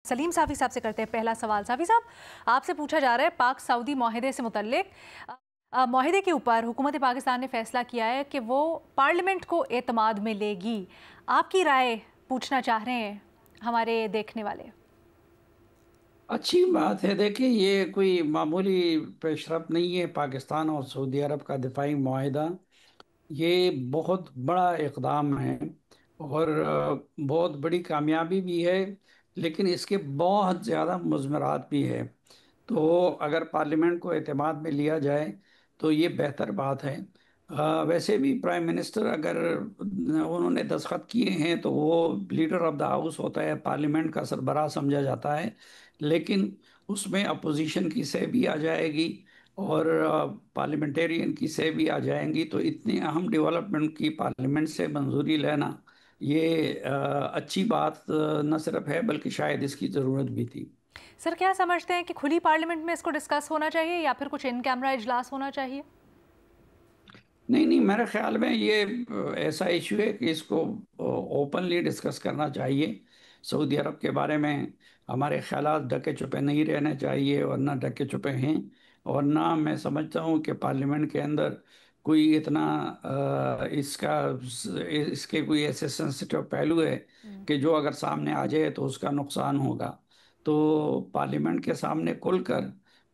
सलीम साफ़ी साहब से करते हैं पहला सवाल। साफ़ी साहब, आपसे पूछा जा रहा है पाक सऊदी माहिदे से मुतल्लिक माहिदे के ऊपर हुकूमत पाकिस्तान ने फैसला किया है कि वो पार्लियामेंट को एतमाद में लेगी। आपकी राय पूछना चाह रहे हैं हमारे देखने वाले। अच्छी बात है। देखिए, ये कोई मामूली पेशरफ नहीं है। पाकिस्तान और सऊदी अरब का दिफाई मुआहिदा ये बहुत बड़ा इक़दाम है और बहुत बड़ी कामयाबी भी है, लेकिन इसके बहुत ज़्यादा मुज़मरात भी है। तो अगर पार्लियामेंट को एतमाद में लिया जाए तो ये बेहतर बात है। वैसे भी प्राइम मिनिस्टर अगर उन्होंने दस्तखत किए हैं तो वो लीडर ऑफ द हाउस होता है, पार्लियामेंट का सरबराह समझा जाता है। लेकिन उसमें अपोजिशन की सह भी आ जाएगी और पार्लियामेंटेरियन की सह भी आ जाएंगी, तो इतनी अहम डेवलपमेंट की पार्लियामेंट से मंजूरी लेना ये अच्छी बात न सिर्फ है बल्कि शायद इसकी ज़रूरत भी थी। सर, क्या समझते हैं कि खुली पार्लियामेंट में इसको डिस्कस होना चाहिए या फिर कुछ इन कैमरा इजलास होना चाहिए? नहीं नहीं, मेरे ख्याल में ये ऐसा इशू है कि इसको ओपनली डिस्कस करना चाहिए। सऊदी अरब के बारे में हमारे ख्यालात ढके छुपे नहीं रहने चाहिए, और ना ढके छुपे हैं। और ना मैं समझता हूँ कि पार्लियामेंट के अंदर कोई इतना इसके कोई ऐसे सेंसिटिव पहलू है कि जो अगर सामने आ जाए तो उसका नुकसान होगा। तो पार्लियामेंट के सामने खुलकर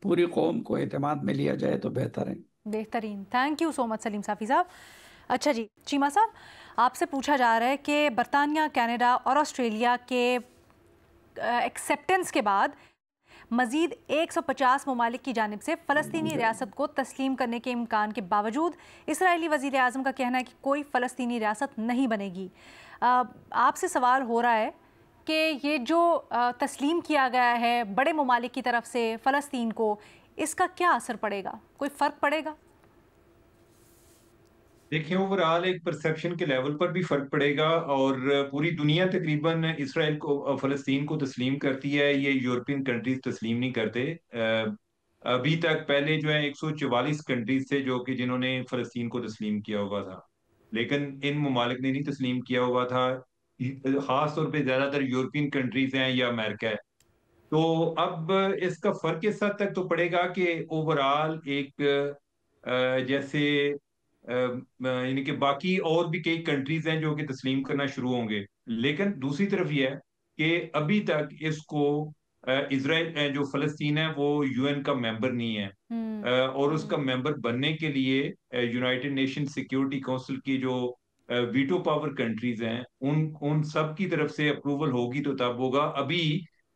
पूरी कौम को एतमाद में लिया जाए तो बेहतर है। बेहतरीन, thank you so much Saleem Safi साहब। अच्छा जी, चीमा साहब, आपसे पूछा जा रहा है कि बरतानिया, कनाडा और ऑस्ट्रेलिया के एक्सेप्टेंस के बाद मजीद 150 ममालिक की जानिब से फ़लस्तीनी रियासत को तस्लीम करने के इम्कान के बावजूद इसराइली वज़ीर आज़म का कहना है कि कोई फ़लस्तीनी रियासत नहीं बनेगी। आपसे सवाल हो रहा है कि ये जो तस्लीम किया गया है बड़े ममालिक की तरफ से फ़लस्तीन को, इसका क्या असर पड़ेगा? कोई फ़र्क पड़ेगा? देखिए, ओवरऑल एक परसेप्शन के लेवल पर भी फर्क पड़ेगा और पूरी दुनिया तकरीबन इसराइल को, फ़लस्तीन को तस्लीम करती है। ये यूरोपियन कंट्रीज तस्लीम नहीं करते। अभी तक पहले जो है 144 कंट्रीज थे जो कि जिन्होंने फ़लस्तीन को तस्लीम किया हुआ था, लेकिन इन ममालिक ने नहीं तस्लीम किया हुआ था। खास तौर पे ज्यादातर यूरोपियन कंट्रीज हैं या अमेरिका है। तो अब इसका फर्क इस हद तक तो पड़ेगा कि ओवरऑल एक जैसे यानी कि बाकी और भी कई कंट्रीज हैं जो कि तस्लीम करना शुरू होंगे। लेकिन दूसरी तरफ यह है कि अभी तक इसको इसराइल जो फलस्तीन है वो यूएन का मेंबर नहीं है। और उसका मेंबर बनने के लिए यूनाइटेड नेशन सिक्योरिटी काउंसिल की जो वीटो पावर कंट्रीज हैं उन उन सब की तरफ से अप्रूवल होगी तो तब होगा। अभी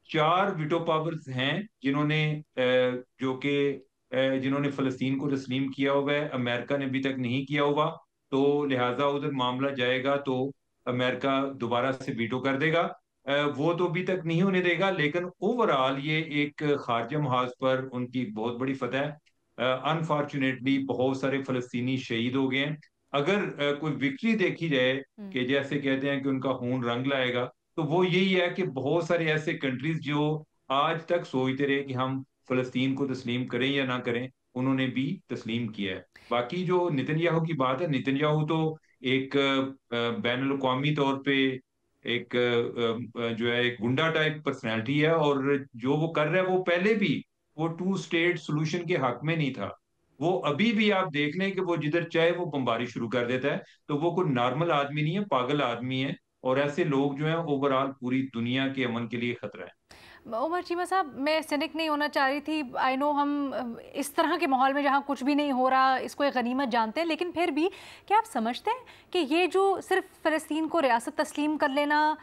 4 वीटो पावर्स हैं जिन्होंने जो कि जिन्होंने फलस्तीन को तस्लीम किया हुआ है। अमेरिका ने अभी तक नहीं किया हुआ, तो लिहाजा उधर मामला जाएगा तो अमेरिका दोबारा से वीटो कर देगा। वो तो अभी तक नहीं होने देगा, लेकिन ओवरऑल ये एक खारजा महाज पर उनकी बहुत बड़ी फतह है। अनफॉर्चुनेटली बहुत सारे फलस्तीनी शहीद हो गए हैं। अगर कोई विक्ट्री देखी जाए कि जैसे कहते हैं कि उनका खून रंग लाएगा, तो वो यही है कि बहुत सारे ऐसे कंट्रीज जो आज तक सोचते रहे कि हम फलस्तीन को तस्लीम करें या ना करें, उन्होंने भी तस्लीम किया है। बाकी जो नेतन्याहू की बात है, नेतन्याहू तो एक बैनुल अक़वामी तौर पे एक जो है एक गुंडा टाइप पर्सनैलिटी है, और जो वो कर रहा है वो पहले भी वो टू स्टेट सोल्यूशन के हक में नहीं था। वो अभी भी आप देख लें कि वो जिधर चाहे वो बमबारी शुरू कर देता है। तो वो कोई नॉर्मल आदमी नहीं है, पागल आदमी है। और ऐसे लोग जो हैं ओवरऑल पूरी दुनिया के अमन के लिए खतरा है। उमर चीमा साहब, मैं सिनिक नहीं होना चाह रही थी। आई नो हम इस तरह के माहौल में जहाँ कुछ भी नहीं हो रहा इसको एक गनीमत जानते हैं, लेकिन फिर भी क्या आप समझते हैं कि ये जो सिर्फ फ़लस्तीन को रियासत तस्लीम कर लेना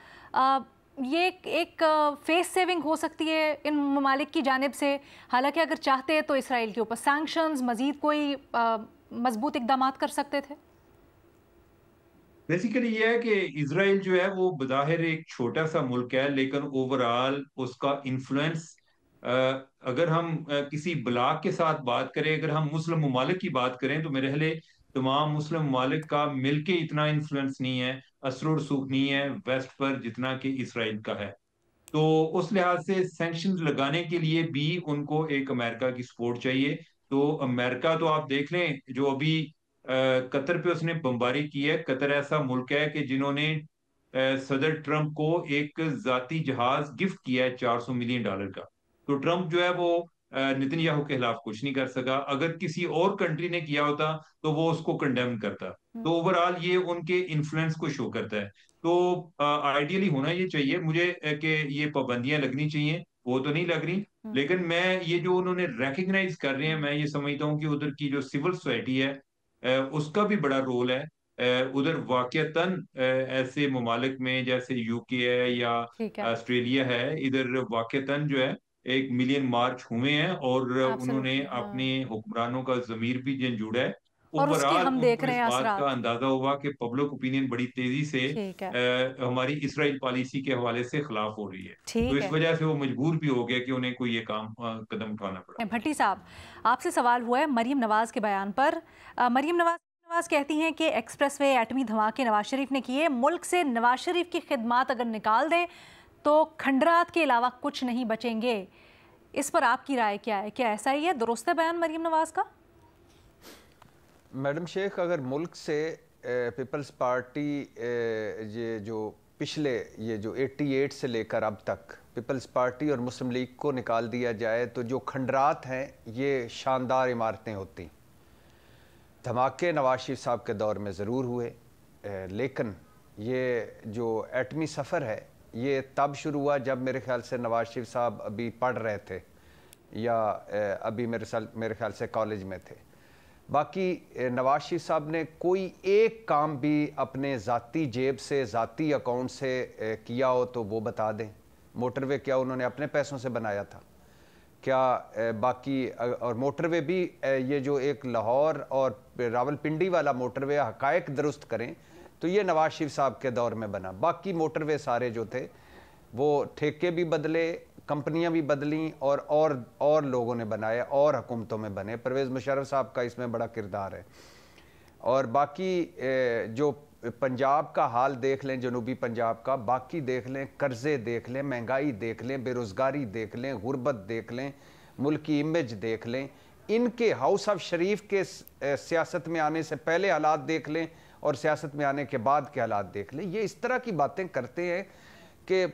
ये एक फेस सेविंग हो सकती है इन ममालिक की जानिब से? हालांकि अगर चाहते हैं तो इसराइल के ऊपर सैंक्शंस, मज़ीद कोई मजबूत इकदाम कर सकते थे। बेसिकली ये है कि इसराइल जो है वो बज़ाहिर एक छोटा सा मुल्क है, लेकिन ओवरऑल उसका इन्फ्लुएंस, अगर हम किसी ब्लॉक के साथ बात करें, अगर हम मुस्लिम ममालिक की बात करें, तो मेरे ख्याल तमाम मुस्लिम ममालिक का मिलके इतना इन्फ्लुएंस नहीं है, असर और रसूख नहीं है वेस्ट पर जितना कि इसराइल का है। तो उस लिहाज से सैंक्शन लगाने के लिए भी उनको एक अमेरिका की सपोर्ट चाहिए। तो अमेरिका तो आप देख लें जो अभी कतर पे उसने बमबारी की है। कतर ऐसा मुल्क है कि जिन्होंने صدر ٹرمپ کو ایک ذاتی جہاز گفٹ کیا ہے $400 ملین کا. تو ٹرمپ جو ہے وہ نتن یاہو کے خلاف کچھ نہیں کر سکا. اگر کسی اور کنٹری نے کیا ہوتا تو وہ اس کو کنڈیم کرتا. تو اوور آل یہ ان کے انفلوئنس کو شو کرتا ہے. تو آئیڈیلی ہونا یہ چاہیے مجھے کہ یہ پابندیاں لگنی چاہیے, وہ تو نہیں لگ رہی, لیکن میں یہ جو انہوں نے ریکگنائز کر رہے ہیں, میں یہ سمجھتا ہوں کہ ادھر کی جو سول سوسائٹی ہے اس کا بھی بڑا رول ہے. ادھر واقعتاً ایسے ممالک میں جیسے یو کے ہے یا آسٹریلیا ہے, ادھر واقعتاً جو ہے 1 ملین مارچ ہوئے ہیں اور انہوں نے اپنے حکمرانوں کا ضمیر بھی جھنجھوڑا ہے. اور اس کی اوورآل ہم ان دیکھ کو رہے اس ہیں بات اثرات. کا اندازہ ہوا کہ پبلک اوپینین بڑی تیزی سے ہماری اسرائیل پالیسی کے حوالے سے خلاف ہو رہی ہے. تو اس وجہ سے وہ مجبور بھی ہو گیا کہ انہیں کوئی یہ قدم اٹھانا پڑا. بھٹی صاحب, آپ سے سوال ہوا ہے مریم نواز کے بیان پر. مریم نواز کہتی ہیں کہ ایکسپریس وے ایٹمی دھماکے نواز شریف نے کیے, ملک سے نواز شریف کی خدمات اگر نکال دیں تو کھنڈرات کے علاوہ کچھ نہیں بچیں گے. اس پر آپ کی رائے کیا ہے؟ کیا ایسا ہی ہے؟ درست ہے بیان مریم نواز کا؟ میڈم شیخ, اگر ملک سے پیپلز پارٹی یہ جو پچھلے یہ جو 88 سے لے کر اب تک پیپلز پارٹی اور مسلم لیگ کو نکال دیا جائے تو جو کھنڈرات ہیں یہ شاندار عمارتیں ہوتی. دھماکے نواز شریف صاحب کے دور میں ضرور ہوئے, لیکن یہ جو ایٹمی سفر ہے یہ تب شروع ہوا جب میرے خیال سے نواز شریف صاحب ابھی پڑھ رہے تھے یا ابھی میرے خیال سے کالج میں تھے. باقی نواز شریف صاحب نے کوئی ایک کام بھی اپنے ذاتی جیب سے, ذاتی اکاؤنٹ سے کیا ہو تو وہ بتا دیں. موٹر وے کیا انہوں نے اپنے پیسوں سے بنایا تھا کیا؟ باقی اور موٹر وے بھی یہ جو ایک لاہور اور راول پنڈی والا موٹر وے حقائق درست کریں تو یہ نواز شریف صاحب کے دور میں بنا. باقی موٹر وے سارے جو تھے وہ ٹھیکے بھی بدلے, کمپنیاں بھی بدلیں اور لوگوں نے بنائے اور حکومتوں میں بنے. پرویز مشرف صاحب کا اس میں بڑا کردار ہے. اور باقی جو پنجاب کا حال دیکھ لیں, جنوبی پنجاب کا, باقی دیکھ لیں, قرضے دیکھ لیں, مہنگائی دیکھ لیں, بے روزگاری دیکھ لیں, غربت دیکھ لیں, ملک کی امیج دیکھ لیں, ان کے ہاؤس آف شریف کے سیاست میں آنے سے پہلے حالات دیکھ لیں اور سیاست میں آنے کے بعد کے حالات دیکھ لیں. یہ اس طرح کی باتیں کرتے ہیں کہ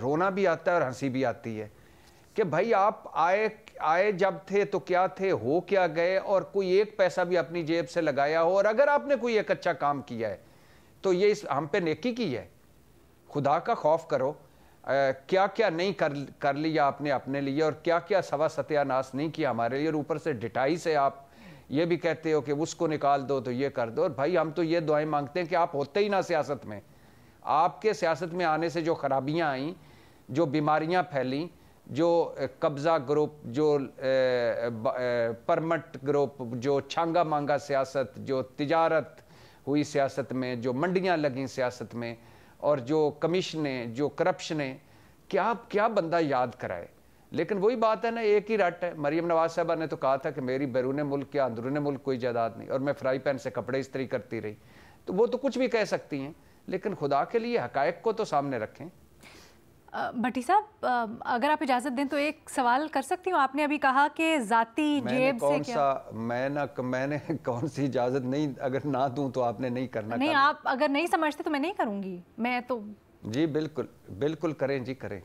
رونا بھی آتا ہے اور ہنسی بھی آتی ہے کہ بھائی آپ آئے جب تھے تو کیا تھے, ہو کیا گئے, اور کوئی ایک پیسہ بھی اپنی جیب سے لگایا ہو, اور اگر آپ نے کوئی ایک اچھا کام کیا ہے تو یہ ہم پہ نیکی کی ہے. خدا کا خوف کرو, کیا کیا نہیں کر لیا آپ نے اپنے لیے, اور کیا کیا سوا ستیہ ناس نہیں کیا ہمارے لیے, اور اوپر سے ڈٹائی سے آپ یہ بھی کہتے ہو کہ اس کو نکال دو تو یہ کر دو. اور بھائی ہم تو یہ دعائیں مانگتے ہیں کہ آپ ہوتے ہی نہ سیاست میں. آپ کے سیاست میں آنے سے جو خرابیاں آئیں, جو بیماریاں پھیلیں, جو قبضہ گروپ, جو پرمٹ گروپ, جو چھانگا مانگا سیاست, جو تجارت ہوئی سیاست میں, جو منڈیاں لگیں سیاست میں, اور جو کمیشنیں, جو کرپشنیں, کیا بندہ یاد کرائے. لیکن وہی بات ہے نا, ایک ہی رٹ ہے. مریم نواز صاحبہ نے تو کہا تھا کہ میری بیرون ملک یا اندرون ملک کوئی جائیداد نہیں, اور میں فرائی پین سے کپڑے استری کرتی رہی. تو وہ تو کچھ بھی کہہ سکتی ہیں, لیکن خدا کے لیے حقائق کو تو سامنے رکھیں. بھٹی صاحب, اگر آپ اجازت دیں تو ایک سوال کر سکتی ہوں. آپ نے ابھی کہا کہ ذاتی جیب سے کیا, میں نے کون سی اجازت نہیں, اگر نہ دوں تو آپ نے نہیں کرنا. نہیں, آپ اگر نہیں سمجھتے تو میں نہیں کروں گی. میں تو جی بالکل کریں جی, کریں.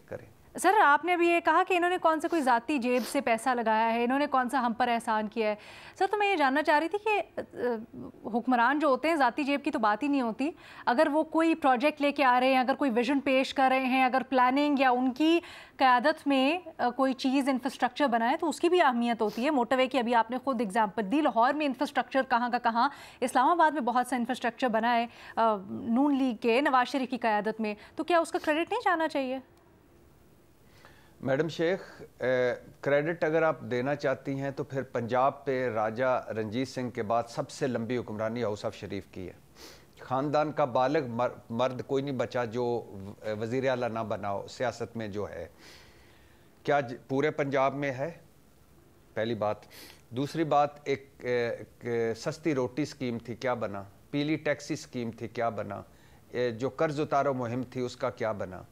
سر, آپ نے ابھی یہ کہا کہ انہوں نے کون سے کوئی ذاتی جیب سے پیسہ لگایا ہے, انہوں نے کون سا ہم پر احسان کیا ہے. سر, تو میں یہ جاننا چاہ رہی تھی کہ حکمران جو ہوتے ہیں ذاتی جیب کی تو بات ہی نہیں ہوتی. اگر وہ کوئی پروجیکٹ لے کے آ رہے ہیں, اگر کوئی ویژن پیش کر رہے ہیں, اگر پلاننگ یا ان کی قیادت میں کوئی چیز انفراسٹرکچر بنائے تو اس کی بھی اہمیت ہوتی ہے. موٹر وے کی ابھی آپ نے خود اگزامپل دی, لاہور میں انفراسٹرکچر کہاں کا کہاں, اسلام آباد میں بہت سا انفراسٹرکچر بنا ہے نون لیگ کے نواز شریف کی قیادت میں. تو کیا اس کا کریڈٹ نہیں جانا چاہیے؟ میڈم شیخ, کریڈٹ اگر آپ دینا چاہتی ہیں تو پھر پنجاب پہ راجہ رنجیت سنگھ کے بعد سب سے لمبی حکمرانی ہاؤس آف شریف کی ہے. خاندان کا بالغ مرد کوئی نہیں بچا جو وزیر اعلیٰ نہ بنا ہو سیاست میں جو ہے. کیا پورے پنجاب میں ہے؟ پہلی بات. دوسری بات, ایک سستی روٹی سکیم تھی, کیا بنا؟ پیلی ٹیکسی سکیم تھی, کیا بنا؟ جو قرض اتارو مہم تھی اس کا کیا بنا؟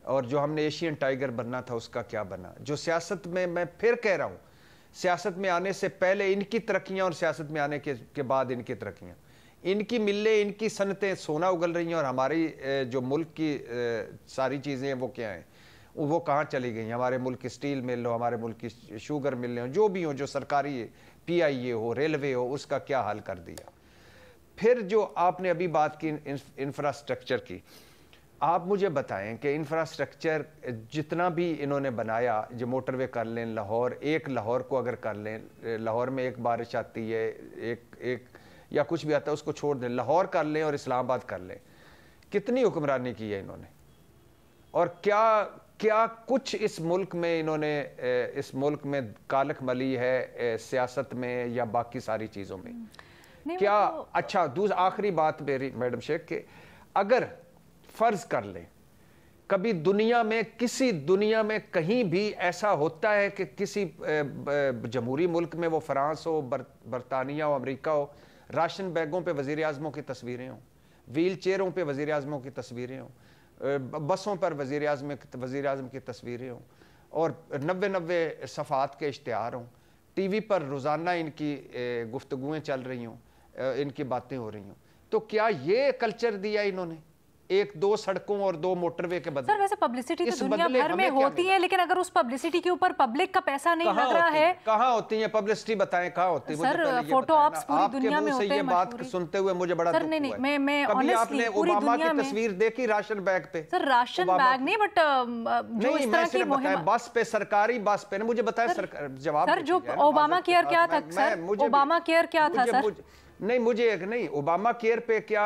اور جو ہم نے ایشین ٹائیگر بننا تھا اس کا کیا بنا؟ جو سیاست میں پھر کہہ رہا ہوں, سیاست میں آنے سے پہلے ان کی ترقیاں اور سیاست میں آنے کے بعد ان کی ترقیاں, इनकी मिलें, इनकी सनतें सोना उगल रही हैं, और हमारी जो मुल्क की सारी चीज़ें हैं वो क्या हैं, वो कहाँ चली गई? हमारे मुल्क की स्टील मिल हो, हमारे मुल्क की शुगर मिलें हो, जो भी हो, जो सरकारी PIA हो, रेलवे हो, उसका क्या हाल कर दिया। फिर जो आपने अभी बात की इंफ्रास्ट्रक्चर की, आप मुझे बताएं कि इंफ्रास्ट्रक्चर जितना भी इन्होंने बनाया, जो मोटरवे कर लें, लाहौर को अगर कर लें, लाहौर में एक बारिश आती है, एक या कुछ भी आता है, उसको छोड़ दें, लाहौर कर लें और इस्लामाबाद कर लें, कितनी हुक्मरानी की है इन्होंने, और क्या कुछ इस मुल्क में इन्होंने इस मुल्क में कालख मली है सियासत में या बाकी सारी चीज़ों में क्या? अच्छा, आखिरी बात मेरी मैडम शेख, के अगर फर्ज कर लें कभी किसी दुनिया में कहीं भी ऐसा होता है कि किसी जमहूरी मुल्क में, वो फ्रांस हो, बरतानिया हो, अमेरिका हो, राशन बैगों पे वज़ीर आज़मों की तस्वीरें हों, व्हील चेयरों पे वज़ीर आज़मों की तस्वीरें हों, बसों पर वज़ीर आज़म की तस्वीरें हों, और 90 सफ़ात के इश्तिहार हों, TV पर रोज़ाना इनकी गुफ्तगुएँ चल रही हों, इनकी बातें हो रही हों, तो क्या ये कल्चर दिया इन्होंने 1-2 सड़कों और 2 मोटरवे के बदले? सर वैसे पब्लिसिटी तो दुनिया भर में होती है, लेकिन अगर उस पब्लिसिटी के ऊपर पब्लिक का पैसा नहीं लग रहा है, कहाँ होती है पब्लिसिटी? बताएं कहाँ होती है? सर फोटो ऑप्स पूरी दुनिया में होते हैं। ये बात सुनते हुए मुझे बड़ा दुख हुआ है। मैं कभी आपने ओबामा की तस्वीर देखी राशन बैग पे? सर राशन बैग नहीं, बट जो इस तरह की मुहिम, बस पे, सरकारी बस पे, मुझे बताएं जवाब। सर जो ओबामा केयर क्या था सर? ओबामा केयर क्या था सर? नहीं, मुझे एक नहीं, ओबामा केयर पे क्या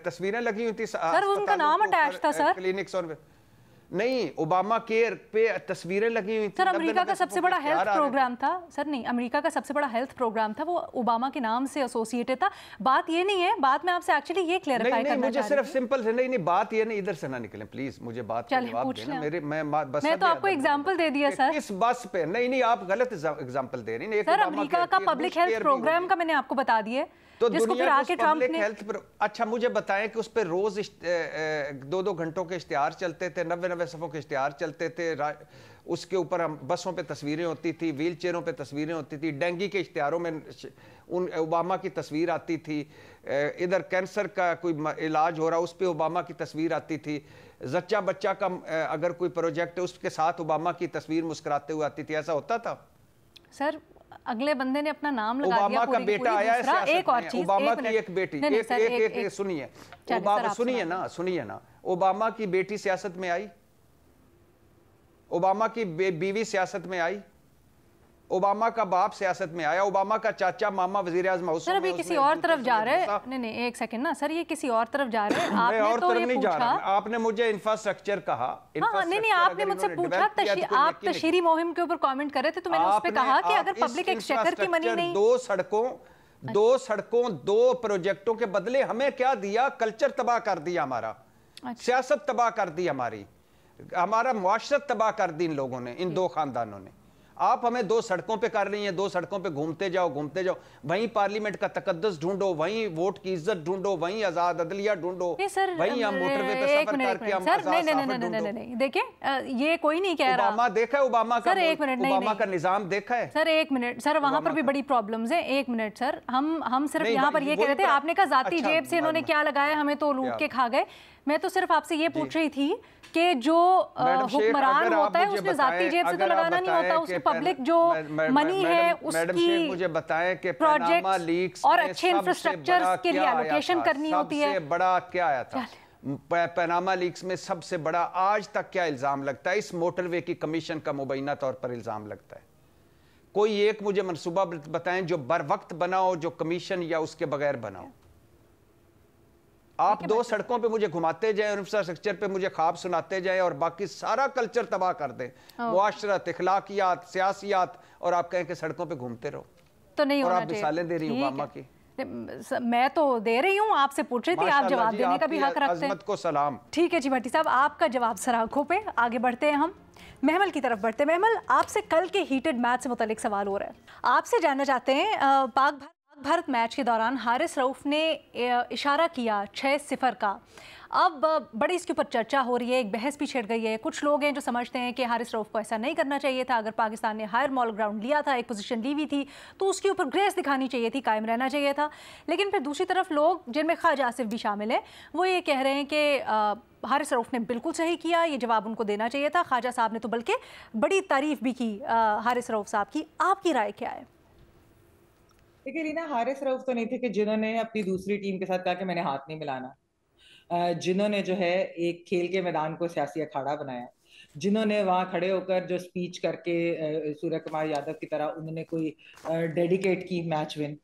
तस्वीरें लगी हुई थी सर? उनका नाम अटैच था सर, क्लिनिक्स और नहीं, ओबामा केयर पे तस्वीरें लगी हुई थी। सर अमेरिका का सबसे बड़ा हेल्थ प्रोग्राम था सर, नहीं अमेरिका का सबसे बड़ा हेल्थ प्रोग्राम था, वो ओबामा के नाम से एसोसिएटेड था। बात ये नहीं है, बात मैं आपसे एक्चुअली ये क्लेरिफाई करना मुझे सिर्फ सिंपल से नहीं, बात ये नहीं, इधर से ना निकलें प्लीज, मुझे बात का जवाब देना। मैं तो आपको एग्जांपल दे दिया सर। इस बस पे नहीं, आप गलत एग्जांपल दे रही हैं सर। अमेरिका का पब्लिक हेल्थ प्रोग्राम का मैंने आपको बता दिया, तो दुनिया के पब्लिक हेल्थ पर। अच्छा मुझे बताएं कि उस पर रोज 2-2 घंटों के इश्तिहार चलते थे, 90 सफ़ों के इश्तिहार चलते थे, उसके ऊपर हम बसों पे तस्वीरें होती थी, व्हील चेयरों पे तस्वीरें होती थी, डेंगू के इश्तिहारों में ओबामा की तस्वीर आती थी, इधर कैंसर का कोई इलाज हो रहा उस पर ओबामा की तस्वीर आती थी, जच्चा बच्चा का अगर कोई प्रोजेक्ट है उसके साथ ओबामा की तस्वीर मुस्कुराते हुए आती थी। ऐसा होता था सर? अगले बंदे ने अपना नाम लगा दिया, ओबामा का बेटा आया है, एक और चीज, ओबामा की एक बेटी, एक सुनिए, सुनिए ना, ओबामा की बेटी सियासत में आई, ओबामा की बीवी सियासत में आई, ओबामा का बाप सियासत में आया, ओबामा का चाचा मामा वजीर आज़म हाउस। सर अभी किसी और तरफ जा रहे हैं। नहीं एक सेकंड ना सर, ये किसी और तरफ जा रहे हैं। आपने और तो ये नहीं पूछा, आपने मुझे इंफ्रास्ट्रक्चर कहा। नहीं आपने मुझसे पूछा, आप तशहीरी मुहिम के ऊपर कमेंट कर रहे थे, तो मैंने उस पे कहा कि अगर पब्लिक एक्सचेकर की मनी नहीं, 2 सड़कों 2 प्रोजेक्टों के बदले हमें क्या दिया? कल्चर तबाह कर दिया हमारा, सियासत तबाह कर दी हमारी, हमारा मुआशरत तबाह कर दी इन लोगों ने, इन 2 खानदानों ने। आप हमें 2 सड़कों पे कर रही हैं, 2 सड़कों पे घूमते जाओ, वहीं पार्लियामेंट का तकद्दुस ढूंढो, वहीं वोट की इज्जत ढूंढो, वहीं आजाद अदलिया ढूंढो, वहीं हम मोटरवे पे सफर करके हम नहीं देखिए ये कोई नहीं कह रहा। ओबामा देखा है, ओबामा का ओबामा का निजाम देखा है सर? 1 मिनट सर, वहां पर भी बड़ी प्रॉब्लम्स हैं। 1 मिनट सर, हम सिर्फ यहाँ पर ये कह रहे थे, आपने कहा जाती जेब से इन्होंने क्या लगाया, हमें तो लूट के खा गए। मैं तो सिर्फ आपसे ये पूछ रही थी कि जो हुक्मरान होता है उसने जाती जेब से तो लगाना नहीं होता, उसकी पब्लिक जो मनी है उसकी मुझे बताएं कि प्रोजेक्ट्स और अच्छे इंफ्रास्ट्रक्चर के लिए एलोकेशन करनी होती है। सबसे बड़ा क्या आया था पनामा लीक्स में? सबसे बड़ा आज तक क्या इल्जाम लगता है? इस मोटरवे की कमीशन का मुबैना तौर पर इल्जाम लगता है। कोई एक मुझे मनसूबा बताएं जो बर वक्त बनाओ, जो कमीशन या उसके बगैर बनाओ। आप 2 सड़कों पे मुझे घुमाते जाएं और इंफ्रास्ट्रक्चर पे मुझे ख्वाब सुनाते जाएं और बाकी सारा कल्चर तबाह कर दें, मुआशरत, इखलाकियात, सियासियात, और आप कहें कि सड़कों पे घूमते रहो। तो नहीं और आप मिसालें दे रही हैं ओबामा की। मैं तो दे रही हूँ, आपसे पूछ रही थी, आप जवाब देने का भी हक रखते हैं। अज़मत को सलाम। ठीक है जी भट्टी साहब, आपका जवाब सर आंखों पे। आगे बढ़ते हैं हम, महमल की तरफ बढ़ते हैं। महमल, आपसे कल के हीटेड मैच से मुतालिक सवाल हो रहा है। आपसे जानना चाहते हैं, पाक भारत मैच के दौरान हारिस रऊफ ने इशारा किया 6-0 का। اب بڑی اس کے اوپر چرچا ہو رہی ہے, ایک بحث بھی چھڑ گئی ہے. کچھ لوگ ہیں جو سمجھتے ہیں کہ حارث رؤف کو ایسا نہیں کرنا چاہیے تھا. اگر پاکستان نے ہائر مال گراؤنڈ لیا تھا, ایک پوزیشن لی ہوئی تھی, تو اس کے اوپر گریس دکھانی چاہیے تھی, قائم رہنا چاہیے تھا. لیکن پھر دوسری طرف لوگ, جن میں خواجہ آصف بھی شامل ہیں, وہ یہ کہہ رہے ہیں کہ حارث رؤف نے بالکل صحیح کیا, یہ جواب ان کو دینا چاہیے تھا. خواجہ صاحب نے تو بلکہ بڑی تعریف بھی کی حارث رؤف صاحب کی. آپ کی رائے کیا ہے؟ دیکھیے رینا, حارث رؤف تو نہیں تھے کہ جنہوں نے اپنی دوسری ٹیم کے ساتھ کہا کہ میں نے ہاتھ نہیں ملانا, جنہوں نے جو ہے ایک کھیل کے میدان کو سیاسی اکھاڑا بنایا, جنہوں نے وہاں کھڑے ہو کر جو سپیچ کر کے سوریہ کمار یادو کی طرح انہوں نے کوئی ڈیڈیکیٹ کی میچ ون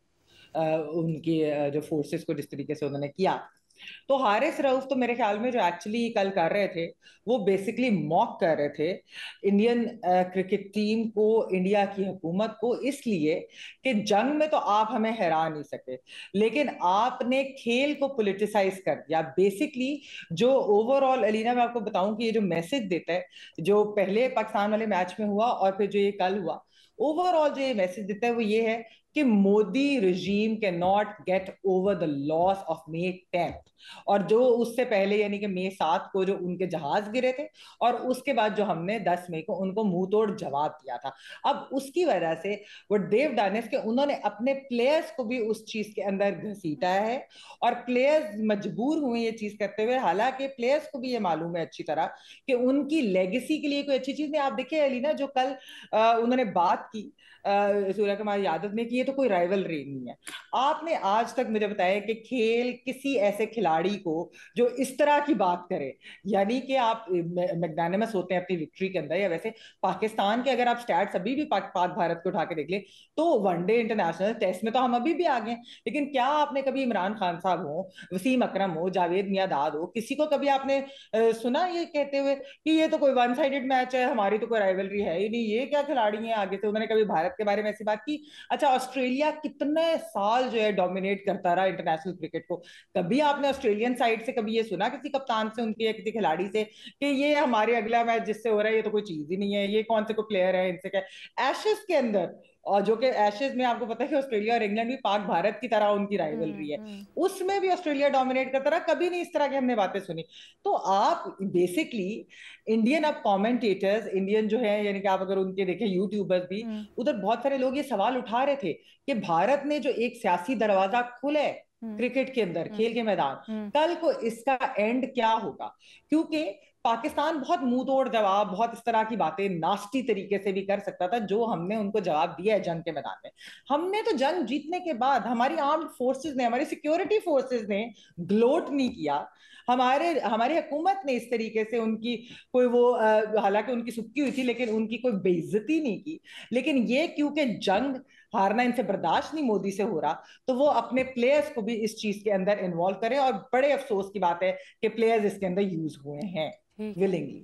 ان کی جو فورسز کو جس طریقے سے انہوں نے کیا. تو حارث رؤف تو میرے خیال میں جو ایکچولی کل کر رہے تھے وہ بیسکلی موک کر رہے تھے انڈین کرکٹ ٹیم کو, انڈیا کی حکومت کو, اس لیے کہ جنگ میں تو آپ ہمیں ہرا نہیں سکے, لیکن آپ نے کھیل کو پولیٹیسائز کر دیا. بیسکلی جو اوور آل علینا میں آپ کو بتاؤں کہ یہ جو میسج دیتا ہے, جو پہلے پاکستان والے میچ میں ہوا اور پھر جو یہ کل ہوا, اوور آل جو یہ میسج دیتا ہے وہ یہ ہے کہ Modi regime can not get over the loss of May 10th, اور جو اس سے پہلے یعنی کہ May 7 کو جو ان کے جہاز گرے تھے, اور اس کے بعد جو ہم نے 10 مئی کو ان کو منہ توڑ جواب دیا تھا. اب اس کی وجہ سے وہ ڈیو ڈانس کہ انہوں نے اپنے پلیئرز کو بھی اس چیز کے اندر گھسیٹا ہے, اور پلیئرز مجبور ہوئے یہ چیز کرتے ہوئے, حالانکہ پلیئرز کو بھی یہ معلوم ہے اچھی طرح کہ ان کی لیگیسی کے لیے کوئی اچھی چیز نہیں. آپ دیکھیں علینا, جو کل انہوں نے بات کی سوریہ کمار یادو نے, کہ یہ تو کوئی رائیولری نہیں ہے. آپ نے آج تک مجھے بتایا کہ کھیل کسی ایسے کھلاڑی کو جو اس طرح کی بات کرے, یعنی کہ آپ میگنانیمس ہوتے ہیں اپنی وکٹری کے اندر, یا ویسے پاکستان کے اگر آپ سٹیٹس ابھی بھی پاک بھارت کو اٹھا کے دیکھ لیں تو ون ڈے انٹرنیشنل ٹیسٹ میں تو ہم ابھی بھی آگے ہیں, لیکن کیا آپ نے کبھی عمران خان صاحب ہو, وسیم اکرم ہو, جاوید میاں ہو, کسی کو کبھی آپ نے سنا یہ کہتے ہوئے کہ یہ تو کوئی ون سائیڈڈ میچ ہے, ہماری تو کوئی رائیولری ہے ہی نہیں, یہ کیا کھلاڑی ہیں آگے سے؟ انہوں نے کبھی بھارت کے بارے میں ایسی بات کی؟ اچھا, آسٹریلیا کتنے سال جو ہے ڈومینیٹ کرتا رہا انٹرنیشنل کرکٹ کو, کبھی آپ نے آسٹریلین سائڈ سے کبھی یہ سنا کسی کپتان سے, ان کے کسی کھلاڑی سے, کہ یہ ہمارے اگلا میچ جس سے ہو رہا ہے یہ تو کوئی چیز ہی نہیں ہے, یہ کون سے کوئی پلیئر ہے, ان سے کیا؟ ایشز کے اندر, اور جو کہ ایشز میں آپ کو پتا ہے کہ آسٹریلیا اور انگلینڈ بھی پاک بھارت کی طرح ان کی رائیولری ہے, اس میں بھی آسٹریلیا ڈومینیٹ کرتا رہا, کبھی نہیں اس طرح کی ہم نے باتیں سنی. تو آپ بیسکلی انڈین اب کامنٹیٹرز, انڈین جو ہے یعنی کہ آپ اگر ان کے دیکھیں یوٹیوبرز بھی, ادھر بہت سارے لوگ یہ سوال اٹھا رہے تھے کہ بھارت نے جو ایک سیاسی دروازہ کھولا ہے کرکٹ کے اندر, کھیل کے میدان, کل کو اس کا اینڈ کیا ہوگا؟ کیونکہ پاکستان بہت منہ توڑ جواب, بہت اس طرح کی باتیں ناسٹی طریقے سے بھی کر سکتا تھا, جو ہم نے ان کو جواب دیا ہے جنگ کے میدان میں. ہم نے تو جنگ جیتنے کے بعد ہماری آرمڈ فورسز نے, ہماری سیکیورٹی فورسز نے گلوٹ نہیں کیا, ہماری حکومت نے اس طریقے سے ان کی کوئی وہ, حالانکہ ان کی سکی ہوئی تھی لیکن ان کی کوئی بے عزتی نہیں کی. لیکن یہ کیونکہ جنگ ہارنا ان سے برداشت نہیں مودی سے ہو رہا, تو وہ اپنے پلیئرز کو بھی اس چیز کے اندر انوالو کریں, اور بڑے افسوس کی بات ہے کہ پلیئرز اس کے اندر یوز ہوئے ہیں willingly.